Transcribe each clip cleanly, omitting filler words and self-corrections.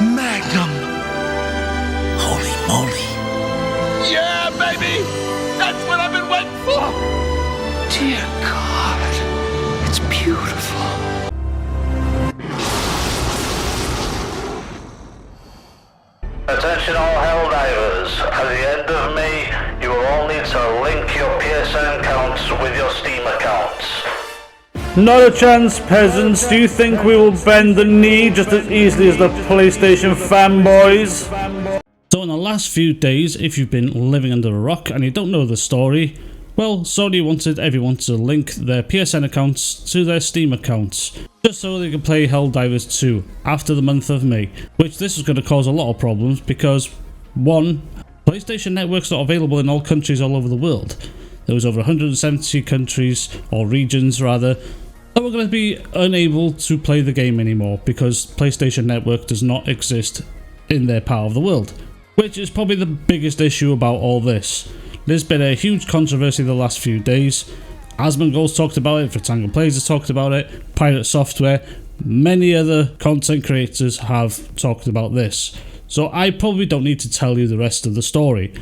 Magnum. Holy moly. Yeah, baby! That's what I've been waiting for! Dear God, it's beautiful. Attention all Helldivers. At the end of May, you will all need to link your PSN accounts with your Steam accounts. Not a chance, peasants. Do you think we will bend the knee just as easily as the PlayStation fanboys? So in the last few days, if you've been living under a rock and you don't know the story, well, Sony wanted everyone to link their PSN accounts to their Steam accounts, just so they could play Helldivers 2 after the month of May, which this is going to cause a lot of problems because, one, PlayStation Network's not available in all countries all over the world. There was over 170 countries, or regions rather, that were going to be unable to play the game anymore because PlayStation Network does not exist in their part of the world, which is probably the biggest issue about all this. There's been a huge controversy the last few days. Asmongold's talked about it, Vertangle Plays has talked about it, Pirate Software, many other content creators have talked about this. So I probably don't need to tell you the rest of the story.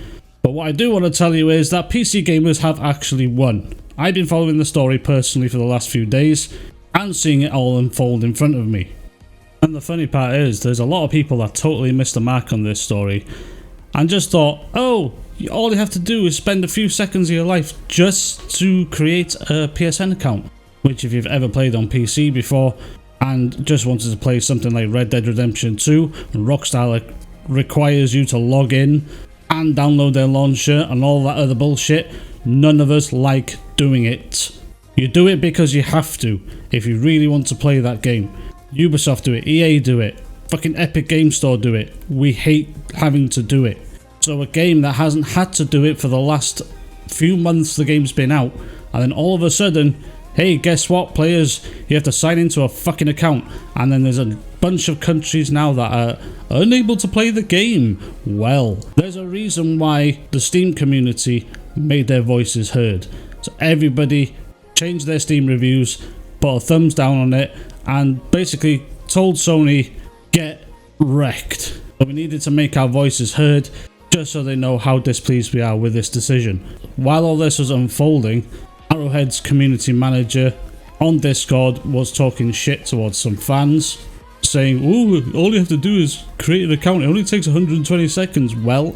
But what I do want to tell you is that PC gamers have actually won. I've been following the story personally for the last few days and seeing it all unfold in front of me. And the funny part is, there's a lot of people that totally missed the mark on this story and just thought, oh, all you have to do is spend a few seconds of your life just to create a PSN account. Which if you've ever played on PC before and just wanted to play something like Red Dead Redemption 2, Rockstar requires you to log in and download their launcher and all that other bullshit, none of us like doing it. You do it because you have to, if you really want to play that game. Ubisoft do it, EA do it, fucking Epic Game Store do it. We hate having to do it. So a game that hasn't had to do it for the last few months the game's been out, and then all of a sudden, hey, guess what, players? You have to sign into a fucking account, and then there's a bunch of countries now that are unable to play the game. Well, there's a reason why the Steam community made their voices heard. So everybody changed their Steam reviews, put a thumbs down on it, and basically told Sony, get wrecked. But we needed to make our voices heard, just so they know how displeased we are with this decision. While all this was unfolding, Arrowhead's community manager on Discord was talking shit towards some fans, saying, oh, all you have to do is create an account, it only takes 120 seconds. Well,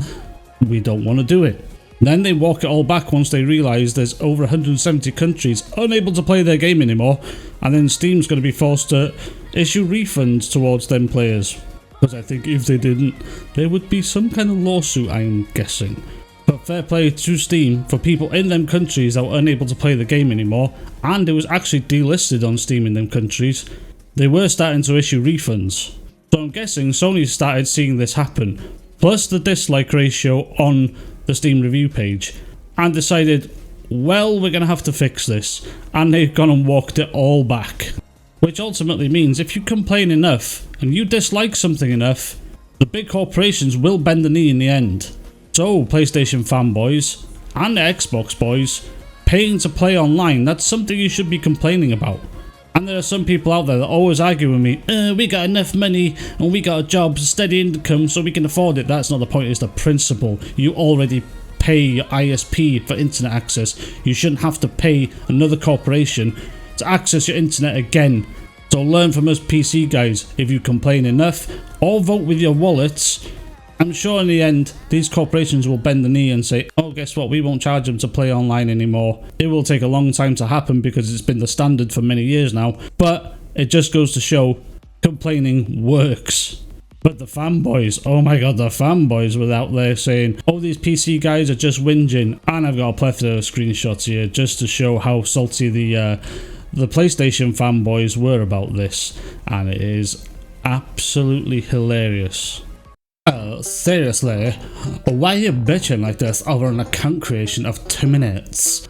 we don't want to do it. Then they walk it all back once they realise there's over 170 countries unable to play their game anymore, and then Steam's going to be forced to issue refunds towards them players. Because I think if they didn't, there would be some kind of lawsuit, I'm guessing. But fair play to Steam for people in them countries that were unable to play the game anymore, and it was actually delisted on Steam in them countries. They were starting to issue refunds. So I'm guessing Sony started seeing this happen, plus the dislike ratio on the Steam review page, and decided, well, we're going to have to fix this. And they've gone and walked it all back. Which ultimately means if you complain enough and you dislike something enough, the big corporations will bend the knee in the end. So PlayStation fanboys and the Xbox boys, paying to play online, that's something you should be complaining about. And there are some people out there that always argue with me, we got enough money and we got a job, steady income, so we can afford it. That's not the point, it's the principle. You already pay your ISP for internet access. You shouldn't have to pay another corporation to access your internet again. So learn from us PC guys. If you complain enough or vote with your wallets, I'm sure in the end these corporations will bend the knee and say, oh, guess what, we won't charge them to play online anymore. It will take a long time to happen because it's been the standard for many years now, but it just goes to show complaining works. But the fanboys, oh my god, the fanboys were out there saying, oh, these PC guys are just whinging. And I've got a plethora of screenshots here just to show how salty the PlayStation fanboys were about this, and it is absolutely hilarious. Oh, seriously? Why are you bitching like this over an account creation of 2 minutes?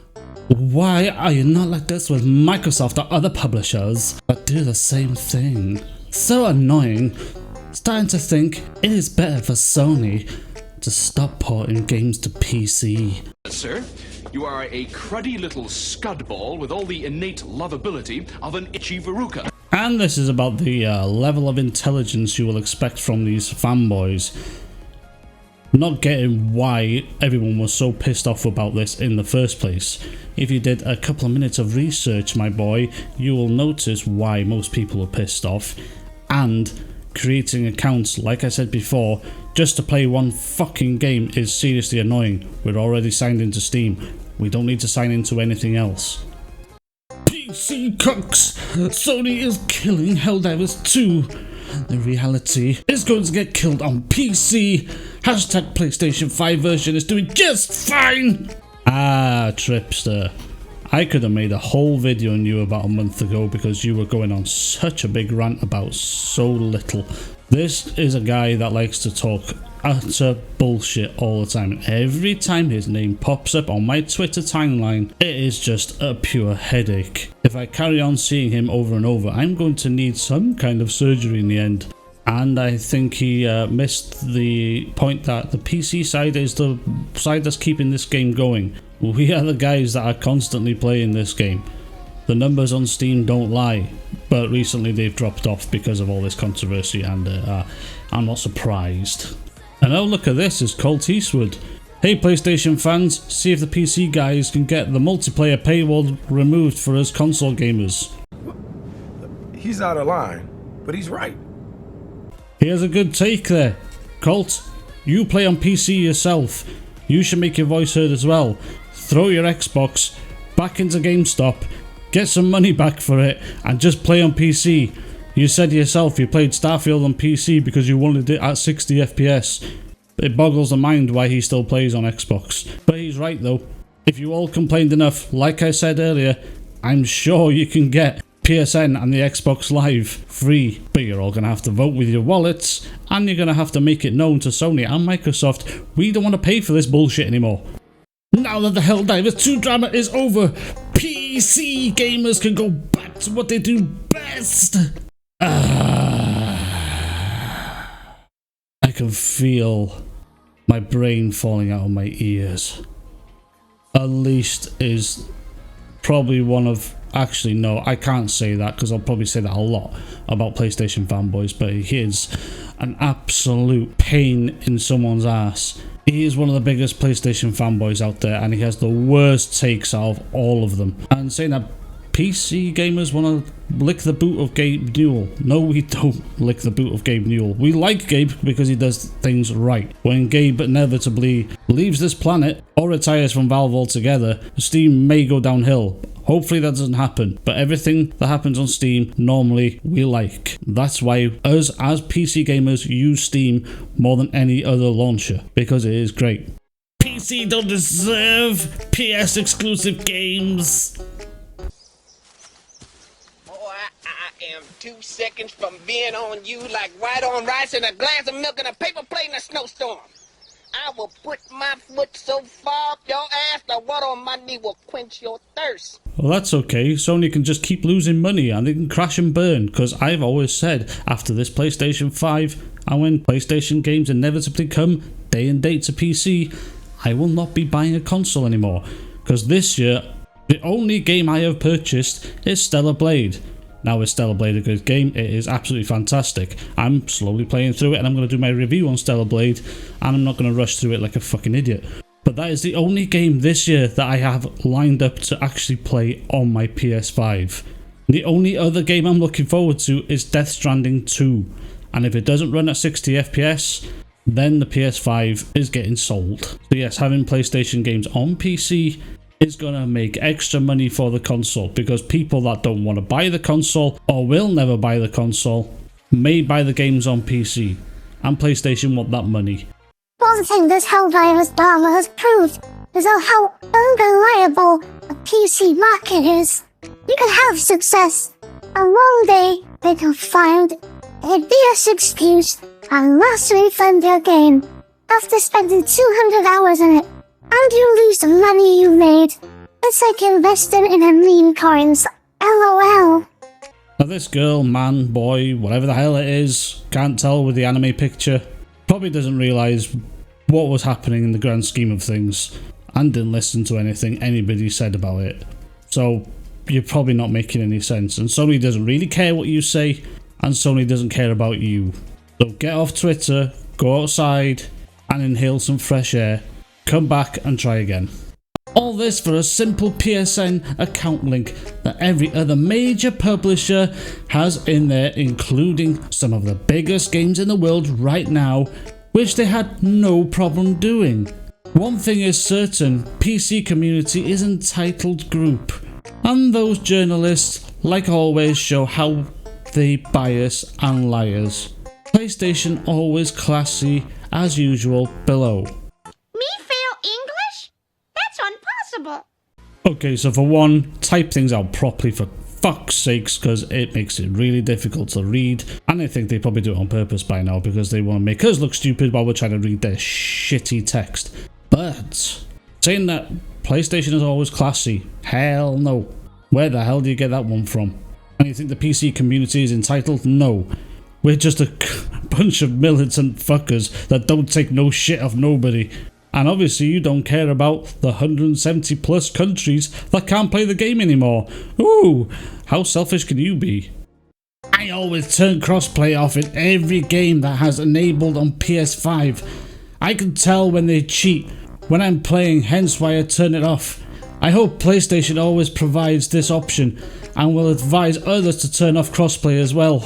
Why are you not like this with Microsoft or other publishers that do the same thing? So annoying. Starting to think it is better for Sony to stop porting games to PC. Sir, you are a cruddy little scudball with all the innate lovability of an itchy verruca. And this is about the level of intelligence you will expect from these fanboys. Not getting why everyone was so pissed off about this in the first place. If you did a couple of minutes of research, my boy, you will notice why most people are pissed off. And creating accounts, like I said before, just to play one fucking game is seriously annoying. We're already signed into Steam. We don't need to sign into anything else. PC cooks! Sony is killing Helldivers 2. The reality is going to get killed on PC. Hashtag PlayStation 5 version is doing just fine. Ah, Tripster. I could have made a whole video on you about a month ago because you were going on such a big rant about so little. This is a guy that likes to talk utter bullshit all the time. And every time his name pops up on my Twitter timeline, it is just a pure headache. If I carry on seeing him over and over, I'm going to need some kind of surgery in the end. And I think he missed the point that the PC side is the side that's keeping this game going. We are the guys that are constantly playing this game. The numbers on Steam don't lie, but recently they've dropped off because of all this controversy, and I'm not surprised. And oh, look at this, it's Colt Eastwood. Hey PlayStation fans, see if the PC guys can get the multiplayer paywall removed for us console gamers. He's out of line, but he's right. Here's a good take there. Colt, you play on PC yourself. You should make your voice heard as well. Throw your Xbox back into GameStop, get some money back for it, and just play on PC. You said yourself you played Starfield on PC because you wanted it at 60 FPS. It boggles the mind why he still plays on Xbox. But he's right though. If you all complained enough, like I said earlier, I'm sure you can get PSN and the Xbox Live free, but you're all going to have to vote with your wallets, and you're going to have to make it known to Sony and Microsoft, we don't want to pay for this bullshit anymore. Now that the Helldivers 2 drama is over, PC gamers can go back to what they do best. I can feel my brain falling out of my ears. Unleashed is probably one of... Actually, no, I can't say that because I'll probably say that a lot about PlayStation fanboys, but he is an absolute pain in someone's ass. He is one of the biggest PlayStation fanboys out there, and he has the worst takes out of all of them. And saying that PC gamers want to lick the boot of Gabe Newell. No, we don't lick the boot of Gabe Newell. We like Gabe because he does things right. When Gabe inevitably leaves this planet or retires from Valve altogether, Steam may go downhill. Hopefully that doesn't happen, but everything that happens on Steam, normally we like. That's why us as PC gamers use Steam more than any other launcher, because it is great. PC don't deserve PS exclusive games. I am 2 seconds from being on you like white on rice and a glass of milk and a paper plate in a snowstorm. I will put my foot so far up your ass the water on my knee will quench your thirst. Well, that's okay. Sony can just keep losing money and they can crash and burn, because I've always said after this PlayStation 5 and when PlayStation games inevitably come day and date to PC, I will not be buying a console anymore, because this year the only game I have purchased is Stellar Blade. Now, is Stellar Blade a good game? It is absolutely fantastic. I'm slowly playing through it and I'm going to do my review on Stellar Blade, and I'm not going to rush through it like a fucking idiot. But that is the only game this year that I have lined up to actually play on my PS5. The only other game I'm looking forward to is Death Stranding 2. And if it doesn't run at 60 FPS, then the PS5 is getting sold. So yes, having PlayStation games on PC is going to make extra money for the console, because people that don't want to buy the console or will never buy the console may buy the games on PC, and PlayStation want that money. One thing this Helldivers drama has proved is how unreliable a PC market is. You can have success, and one day they can find a BS excuse and last refund your game after spending 200 hours on it, and you lose the money you made. It's like investing in a meme coins. LOL. Now this girl, man, boy, whatever the hell it is, can't tell with the anime picture, probably doesn't realise what was happening in the grand scheme of things, and didn't listen to anything anybody said about it. So you're probably not making any sense. And Sony doesn't really care what you say, and Sony doesn't care about you. So get off Twitter, go outside and inhale some fresh air, come back and try again. All this for a simple PSN account link that every other major publisher has in there, including some of the biggest games in the world right now, which they had no problem doing. One thing is certain, PC community is an entitled group, and those journalists, like always, show how they bias and liars. PlayStation always classy as usual below. Me fail English? That's impossible. Okay, so for one, type things out properly for fuck's sakes, because it makes it really difficult to read, and I think they probably do it on purpose by now because they want to make us look stupid while we're trying to read their shitty text. But saying that PlayStation is always classy, hell no. Where the hell do you get that one from? And you think the PC community is entitled? No. We're just a bunch of militant fuckers that don't take no shit off nobody. And obviously you don't care about the 170 plus countries that can't play the game anymore. Ooh, how selfish can you be? I always turn crossplay off in every game that has enabled on PS5. I can tell when they cheat when I'm playing, hence why I turn it off. I hope PlayStation always provides this option and will advise others to turn off crossplay as well.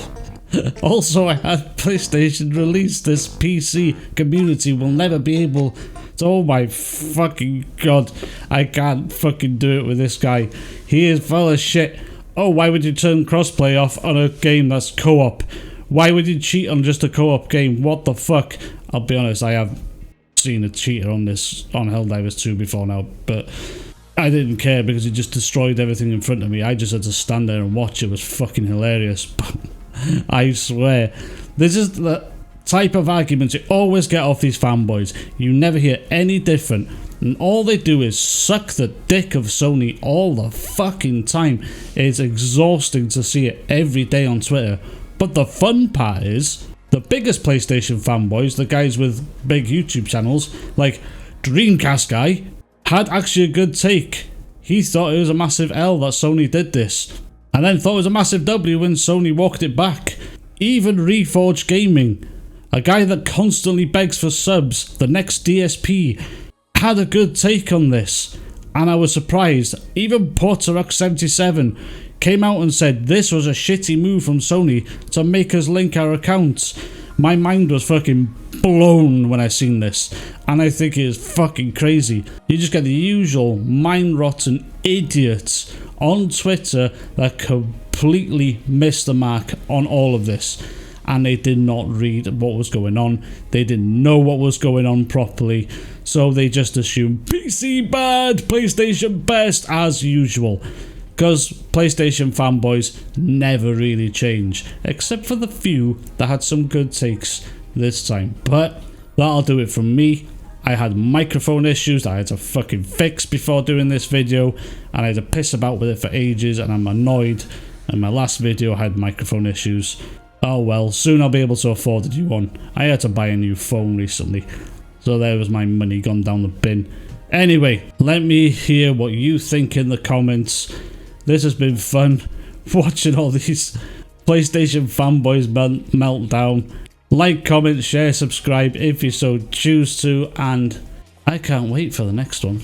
Also, I had PlayStation release this PC community will never be able to, oh my fucking god, I can't fucking do it with this guy. He is full of shit. Oh, why would you turn crossplay off on a game that's co-op? Why would you cheat on just a co-op game? What the fuck? I'll be honest, I have seen a cheater on this, on Helldivers 2 before now, but I didn't care because he just destroyed everything in front of me. I just had to stand there and watch. It was fucking hilarious. I swear, this is the type of arguments you always get off these fanboys. You never hear any different, and all they do is suck the dick of Sony all the fucking time. It's exhausting to see it every day on Twitter. But the fun part is, the biggest PlayStation fanboys, the guys with big YouTube channels, like Dreamcast guy, had actually a good take. He thought it was a massive L that Sony did this, and then thought it was a massive W when Sony walked it back. Even Reforged Gaming, a guy that constantly begs for subs, the next DSP, had a good take on this, and I was surprised. Even Porterox77 came out and said this was a shitty move from Sony to make us link our accounts. My mind was fucking blown when I seen this, and I think it is fucking crazy. You just get the usual mind-rotten idiots on Twitter that completely missed the mark on all of this, and they did not read what was going on. They didn't know what was going on properly, so they just assumed PC bad, PlayStation best as usual. Because PlayStation fanboys never really change, except for the few that had some good takes this time. But that'll do it from me. I had microphone issues that I had to fucking fix before doing this video, and I had to piss about with it for ages, and I'm annoyed. And my last video had microphone issues. Oh well, soon I'll be able to afford a new one. I had to buy a new phone recently, so there was my money gone down the bin. Anyway, let me hear what you think in the comments. This has been fun, watching all these PlayStation fanboys melt down. Like, comment, share, subscribe if you so choose to, and I can't wait for the next one.